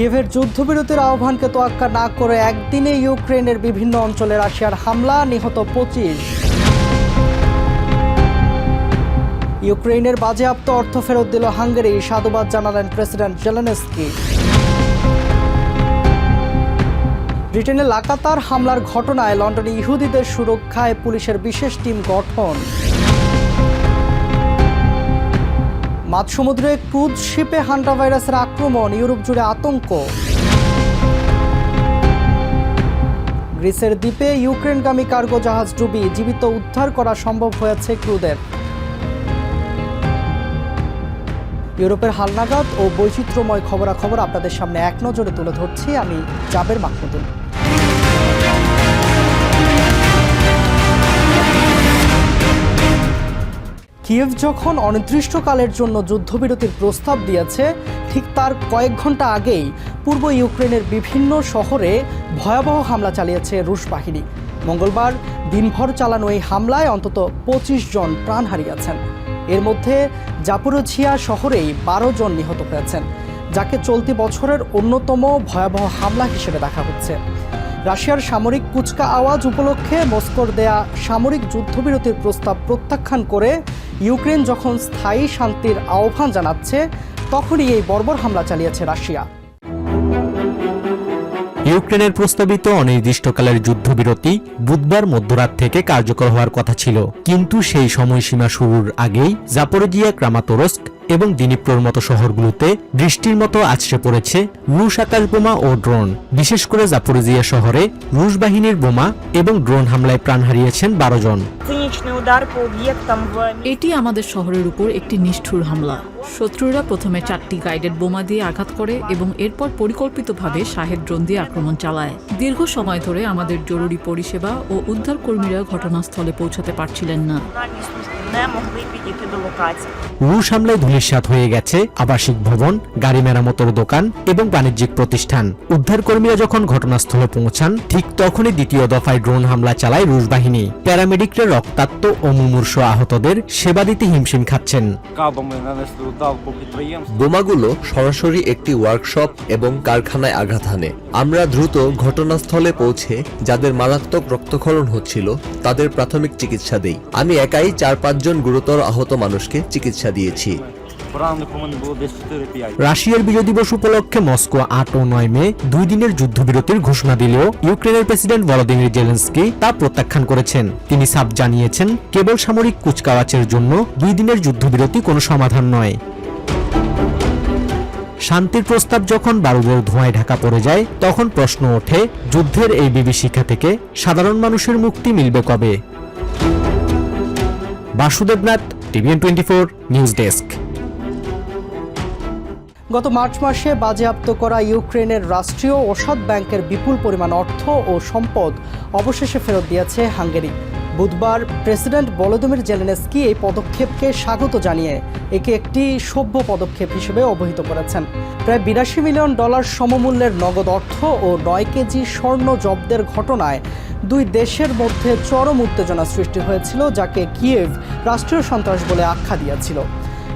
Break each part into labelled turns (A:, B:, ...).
A: কিয়েভের যুদ্ধবিরতির আহ্বানকে তোয়াক্কা না করে একদিনে ইউক্রেনের বিভিন্ন অঞ্চলে রাশিয়ার হামলা, নিহত 25। ইউক্রেনের বাজেয়াপ্ত অর্থ ফেরত দিল হাঙ্গেরি, সাধুবাদ জানালেন প্রেসিডেন্ট জেলেনস্কি। ব্রিটেনে লাগাতার হামলার ঘটনায় লন্ডনে ইহুদিদের সুরক্ষায় পুলিশের বিশেষ টিম গঠন। মাঝসমুদ্রে ক্রুজ শিপে হান্টা ভাইরাসের আক্রমণ, ইউরোপ জুড়ে আতঙ্ক। গ্রিসের দ্বীপে ইউক্রেনগামী কার্গো জাহাজ ডুবি, জীবিত উদ্ধার করা সম্ভব হয়েছে ক্রুদের। ইউরোপের হালনাগাদ ও বৈচিত্র্যময় খবরাখবর আপনাদের সামনে এক নজরে তুলে ধরছি আমি জাবের মাহমুদুল। কিয়েভ যখন অনির্দিষ্টকালের জন্য যুদ্ধবিরতির প্রস্তাব দিয়েছে, ঠিক তার কয়েক ঘন্টা আগেই পূর্ব ইউক্রেনের বিভিন্ন শহরে ভয়াবহ হামলা চালিয়েছে রুশ বাহিনী। মঙ্গলবার দিনভর চালানো এই হামলায় অন্তত 25 জন প্রাণ হারিয়েছেন। এর মধ্যে জাপোরোঝিয়া শহরেই 12 জন নিহত হয়েছেন, যাকে চলতি বছরের অন্যতম ভয়াবহ হামলা হিসেবে দেখা হচ্ছে। রাশিয়ার সামরিক কুচকা আওয়াজ উপলক্ষে মস্কোর দেয়া সামরিক যুদ্ধবিরতির প্রস্তাব প্রত্যাখ্যান করে ইউক্রেন যখন স্থায়ী শান্তির আহ্বান জানাচ্ছে, তখনই এই বর্বর হামলা চালিয়েছে রাশিয়া।
B: ইউক্রেনের প্রস্তাবিত অনির্দিষ্টকালের যুদ্ধবিরতি বুধবার মধ্যরাত থেকে কার্যকর হওয়ার কথা ছিল, কিন্তু সেই সময়সীমা শুরুর আগেই জাপোরিজিয়া, ক্রামাতোরস্ক এবং দিনিপ্রোর মতো শহরগুলোতে বৃষ্টির মতো আছড়ে পড়েছে রুশ আকাশ বোমা ও ড্রোন। বিশেষ করে জাপোরিজিয়া শহরে রুশ বাহিনীর বোমা এবং ড্রোন হামলায় প্রাণ হারিয়েছেন 12 জন।
C: এটি আমাদের শহরের উপর একটি নিষ্ঠুর হামলা। শত্রুরা প্রথমে 4টি গাইডেড বোমা দিয়ে আঘাত করে এবং এরপর পরিকল্পিতভাবে শাহেদ ড্রোন দিয়ে আক্রমণ চালায়। দীর্ঘ সময় ধরে আমাদের জরুরি পরিষেবা ও উদ্ধার কর্মীরা ঘটনাস্থলে পৌঁছাতে পারছিলেন না।
B: রুশ হামলায় ধূলিসাৎ হয়ে গেছে আবাসিক ভবন, গাড়ি মেরামতের দোকান এবং বাণিজ্যিক প্রতিষ্ঠান। উদ্ধারকর্মীরা যখন ঘটনাস্থলে পৌঁছান, ঠিক তখনই দ্বিতীয় দফায় ড্রোন হামলা চালায় রুশ বাহিনী। প্যারামেডিকরা রক্তাক্ত ও মুমূর্ষু আহতদের সেবা দিতে হিমশিম খাচ্ছেন।
D: বোমাগুলো সরাসরি একটি ওয়ার্কশপ এবং কারখানায় আঘাত হানে। আমরা দ্রুত ঘটনাস্থলে পৌঁছে যাদের মারাত্মক রক্তক্ষরণ হচ্ছিল তাদের প্রাথমিক চিকিৎসা দেই। আমি একাই 4-5 জন গুরুতর আহত মানুষকে চিকিৎসা দিয়েছি।
B: রাশিয়ার বিজয় দিবস উপলক্ষে মস্কো 8 ও 9 মে 2 দিনের যুদ্ধবিরতির ঘোষণা দিলেও ইউক্রেনের প্রেসিডেন্ট ভলোদিমির জেলেনস্কি তা প্রত্যাখ্যান করেছেন। তিনি সাফ জানিয়েছেন, কেবল সামরিক কুচকাওয়াজের জন্য 2 দিনের যুদ্ধবিরতি কোনো সমাধান নয়। শান্তির প্রস্তাব যখন বারুদের ধোঁয়ায় ঢাকা পড়ে যায়, তখন প্রশ্ন ওঠে, যুদ্ধের এই বিভীষিকা থেকে সাধারণ মানুষের মুক্তি মিলবে কবে? Basudebnath, TVN 24 news desk.
A: গত মার্চ মাসে বাজেয়াপ্ত করা ইউক্রেনের রাষ্ট্রীয় ওষুধ ব্যাংকের বিপুল পরিমাণ অর্থ ও সম্পদ অবশেষে ফেরত দিয়েছে হাঙ্গেরি। বুধবার প্রেসিডেন্ট ভলোদিমির জেলেনস্কি এই পদক্ষেপকে স্বাগত জানিয়ে একে একটি সভ্য পদক্ষেপ হিসেবে অভিহিত করেছেন। প্রায় $82 মিলিয়ন সমমূল্যের নগদ অর্থ ও 9 কেজি স্বর্ণ জব্দের ঘটনায় দুই দেশের মধ্যে চরম উত্তেজনা সৃষ্টি হয়েছিল, যাকে কিয়েভ রাষ্ট্রীয় সন্ত্রাস বলে আখ্যা দিয়েছিল।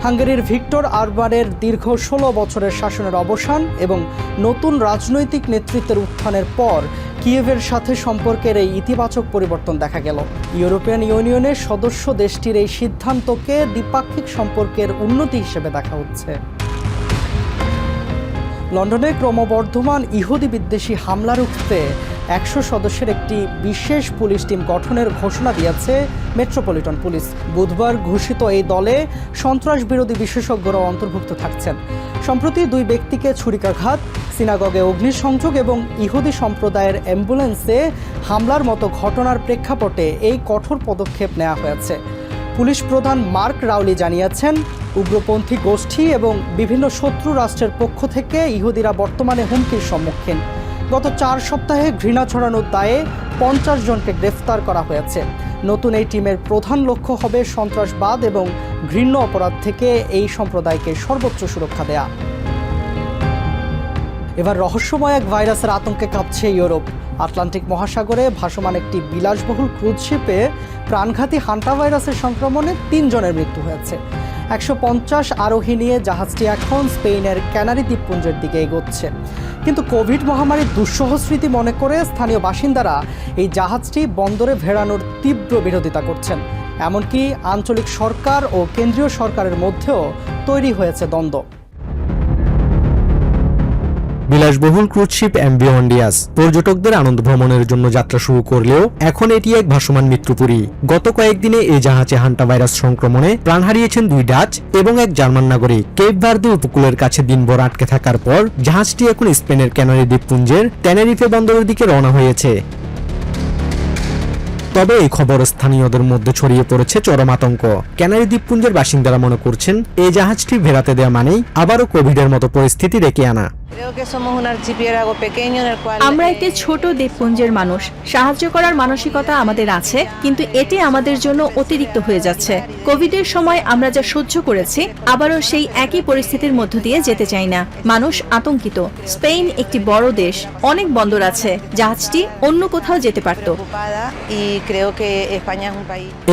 A: হাঙ্গেরির ভিক্টর অরবানের দীর্ঘ 16 বছরের শাসনের অবসান এবং নতুন রাজনৈতিক নেতৃত্বের উত্থানের পর কিয়েভের সাথে সম্পর্কের এই ইতিবাচক পরিবর্তন দেখা গেল। ইউরোপিয়ান ইউনিয়নের সদস্য দেশটির এই সিদ্ধান্তকে দ্বিপাক্ষিক সম্পর্কের উন্নতি হিসেবে দেখা হচ্ছে। লন্ডনে ক্রমবর্ধমান ইহুদি বিদ্বেষী হামলা রুখতে 100 সদস্যের একটি বিশেষ পুলিশ টিম গঠনের ঘোষণা দিয়েছে মেট্রোপলিটন পুলিশ। বুধবার ঘোষিত এই দলে সন্ত্রাস বিরোধী বিশেষজ্ঞরাও অন্তর্ভুক্ত থাকছেন। সম্প্রতি 2 ব্যক্তিকে ছুরিকাঘাত, সিনাগগে অগ্নিসংযোগ এবং ইহুদি সম্প্রদায়ের অ্যাম্বুলেন্সে হামলার মতো ঘটনার প্রেক্ষাপটে এই কঠোর পদক্ষেপ নেওয়া হয়েছে। পুলিশ প্রধান মার্ক রাউলি জানিয়েছেন, উগ্রপন্থী গোষ্ঠী এবং বিভিন্ন শত্রু রাষ্ট্রের পক্ষ থেকে ইহুদিরা বর্তমানে হুমকির সম্মুখীন। গত 4 সপ্তাহে ঘৃণা ছড়ানোর দায়ে 50 জনকে গ্রেফতার করা হয়েছে। নতুন এই টিমের প্রধান লক্ষ্য হবে সন্ত্রাসবাদ এবং ঘৃণ্য অপরাধ থেকে এই সম্প্রদায়কে সর্বোচ্চ সুরক্ষা দেয়া। এবার রহস্যময় এক ভাইরাসের আতঙ্কে কাঁপছে ইউরোপ। আটলান্টিক মহাসাগরে ভাসমান একটি বিলাসবহুল ক্রুজ শিপে প্রাণঘাতী হান্টা ভাইরাসের সংক্রমণে 3 জনের মৃত্যু হয়েছে। 150 আরোহী নিয়ে জাহাজটি এখন স্পেনের ক্যানারি দ্বীপপুঞ্জের দিকে এগোচ্ছে। কিন্তু কোভিড মহামারীর দুঃসহ স্মৃতি মনে করে স্থানীয় বাসিন্দারা এই জাহাজটি বন্দরে ভেড়ানোর তীব্র বিরোধিতা করছেন। এমনকি আঞ্চলিক সরকার ও কেন্দ্রীয় সরকারের মধ্যেও তৈরি হয়েছে দ্বন্দ্ব।
B: বিলাসবহুল ক্রুজশিপ এমভি হন্ডিয়াস পর্যটকদের আনন্দ ভ্রমণের জন্য যাত্রা শুরু করলেও এখন এটি এক ভাসমান মৃত্যুপুরী। গত কয়েকদিনে এই জাহাজে হান্টা ভাইরাস সংক্রমণে প্রাণ হারিয়েছেন 2 ডাচ এবং 1 জার্মান নাগরিক। কেপ ভার্দে উপকূলের কাছে দিনভর আটকে থাকার পর জাহাজটি এখন স্পেনের ক্যানারি দ্বীপপুঞ্জের টেনেরিফে বন্দরের দিকে রওনা হয়েছে। তবে এই খবর স্থানীয়দের মধ্যে ছড়িয়ে পড়েছে চরম আতঙ্ক। ক্যানারি দ্বীপপুঞ্জের বাসিন্দারা মনে করছেন এই জাহাজটি ভেড়াতে দেওয়া মানেই আবারও কোভিডের মতো পরিস্থিতি ডেকে আনা।
E: আমরা একটি ছোট দ্বীপপুঞ্জের মানুষ, সাহায্য করার মানসিকতা আমাদের আছে, কিন্তু এটি আমাদের জন্য অতিরিক্ত হয়ে যাচ্ছে। কোভিডের সময় আমরা যা সহ্য করেছি, আবারও সেই একই পরিস্থিতির মধ্য দিয়ে যেতে চাই না। মানুষ আতঙ্কিত। স্পেন একটি বড় দেশ, অনেক বন্দর আছে, জাহাজটি অন্য কোথাও যেতে পারত।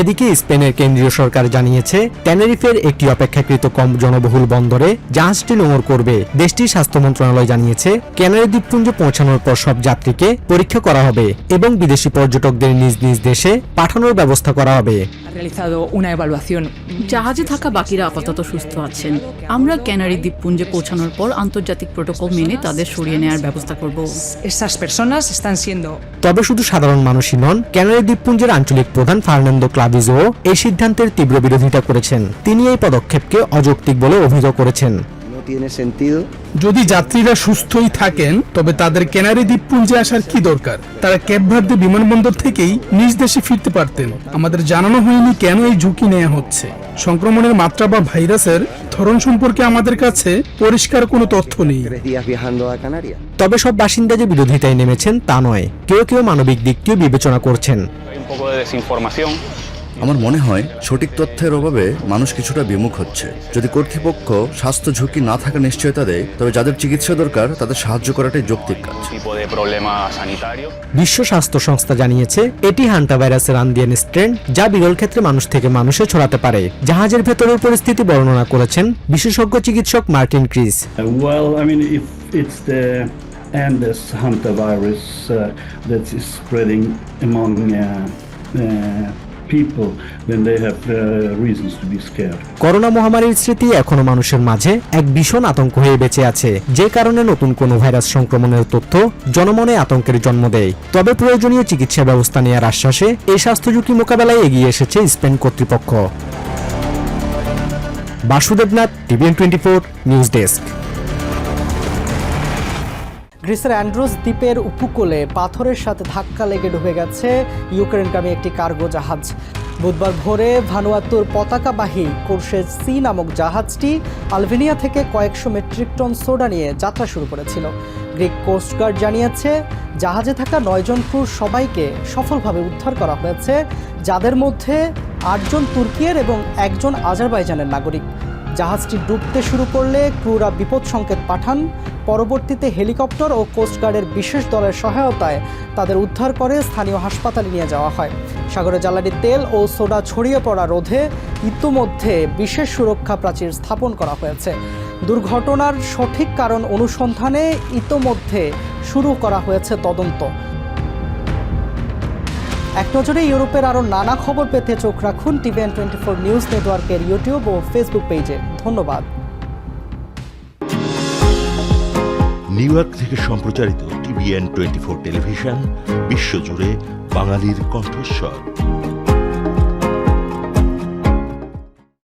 B: এদিকে স্পেনের কেন্দ্রীয় সরকার জানিয়েছে টেনেরিফের একটি অপেক্ষাকৃত কম জনবহুল বন্দরে জাহাজটি নোঙর করবে। দেশটির স্বাস্থ্য মন্ত্রণালয় জানিয়েছে ক্যানারি দ্বীপপুঞ্জে পৌঁছানোর পর সব যাত্রীকে পরীক্ষা করা হবে এবং বিদেশি পর্যটকদের নিজ নিজ দেশে পাঠানোর ব্যবস্থা করা হবে।
C: জাহাজে থাকা বাকিরা আপাতত সুস্থ আছেন। আমরা ক্যানারি দ্বীপপুঞ্জে পৌঁছানোর পর আন্তর্জাতিক প্রোটোকল মেনে তাদের সরিয়ে নেওয়ার ব্যবস্থা করব।
B: তবে শুধু সাধারণ মানুষই নন, ক্যানারি দ্বীপপুঞ্জের আঞ্চলিক প্রধান ফার্নান্দো ক্লাভিজো এই সিদ্ধান্তের তীব্র বিরোধিতা করেছেন। তিনি এই পদক্ষেপকে অযৌক্তিক বলে অভিযোগ করেছেন।
F: যদি যাত্রীরা সুস্থই থাকেন তবে তাদের ক্যানারি দ্বীপপুঞ্জে আসার কি দরকার? তারা কেপ ভার্দে বিমানবন্দর থেকেই নিজ দেশে ফিরতে পারতেন। আমাদের জানানো হয়নি কেন এই ঝুঁকি নেওয়া হচ্ছে। সংক্রমণের মাত্রা বা ভাইরাসের ধরন সম্পর্কে আমাদের কাছে পরিষ্কার কোনো তথ্য নেই।
B: তবে সব বাসিন্দা যে বিরোধিতায় নেমেছেন তা নয়, কেউ কেউ মানবিক দিকটিও বিবেচনা করছেন।
G: আমার মনে হয় সঠিক তথ্যের অভাবে মানুষ কিছুটা বিমুখ হচ্ছে। যদি কর্তৃপক্ষ স্বাস্থ্য ঝুঁকি না থাকা নিশ্চয়তা দেয়, তবে যাদের চিকিৎসা দরকার তাদের সাহায্য করাটাই যৌক্তিক কাজ।
B: বিশ্ব স্বাস্থ্য সংস্থা জানিয়েছে এটি হান্টা ভাইরাসের আন্দিয়ান স্ট্রেন, যা বিরল ক্ষেত্রে মানুষ থেকে মানুষে ছড়াতে পারে। জাহাজের ভেতরের পরিস্থিতি বর্ণনা করেছেন বিশেষজ্ঞ চিকিৎসক Martin Chris.
H: If it's the Andes hantavirus that is spreading among people, then they have reasons to be scared.
B: Corona মহামারীর স্মৃতি এখনো মানুষের মাঝে এক ভীষণ আতঙ্ক হয়ে বেঁচে আছে, যে কারণে নতুন কোনো ভাইরাস সংক্রমণের তথ্য জনমনে আতঙ্কের জন্ম দেয়। তবে প্রয়োজনীয় চিকিৎসা ব্যবস্থা নেওয়ার আশ্বাসে এই স্বাস্থ্য ঝুঁকি মোকাবেলায় এগিয়ে এসেছে স্পেন কর্তৃপক্ষ। Basudebnath, TVN 24 news desk.
A: গ্রিসের অ্যান্ড্রোস দ্বীপের উপকূলে পাথরের সাথে ধাক্কা লেগে ডুবে গেছে ইউক্রেনগামী একটি কার্গো জাহাজ। বুধবার ভোরে ভানুয়াতুর পতাকাবাহী কোরশেজ সি নামক জাহাজটি আলবেনিয়া থেকে কয়েকশো মেট্রিক টন সোডা নিয়ে যাত্রা শুরু করেছিল। গ্রিক কোস্টগার্ড জানিয়েছে জাহাজে থাকা 9 জন ক্রু সবাইকে সফলভাবে উদ্ধার করা হয়েছে, যাদের মধ্যে 8 জন তুর্কিয়ের এবং 1 জন আজারবাইজানের নাগরিক। জাহাজটি ডুবতে শুরু করলে ক্রুরা বিপদ সংকেত পাঠান। পরবর্তীতে হেলিকপ্টার ও কোস্টগার্ডের বিশেষ দলের সহায়তায় তাদের উদ্ধার করে স্থানীয় হাসপাতালে নিয়ে যাওয়া হয়। সাগরে জ্বালানি তেল ও সোডা ছড়িয়ে পড়া রোধে ইতোমধ্যে বিশেষ সুরক্ষা প্রাচীর স্থাপন করা হয়েছে। দুর্ঘটনার সঠিক কারণ অনুসন্ধানে ইতোমধ্যে শুরু করা হয়েছে তদন্ত। এক নজরে ইউরোপের আরও নানা খবর পেতে চোখ রাখুন টিভিএন 24 নিউজ নেটওয়ার্কের ইউটিউব ও ফেসবুক পেজে। ধন্যবাদ।
I: নিউ ইয়র্ক থেকে সম্প্রচারিত টিভিএন 24 টেলিভিশন বিশ্বজুড়ে বাঙালির কণ্ঠস্বর।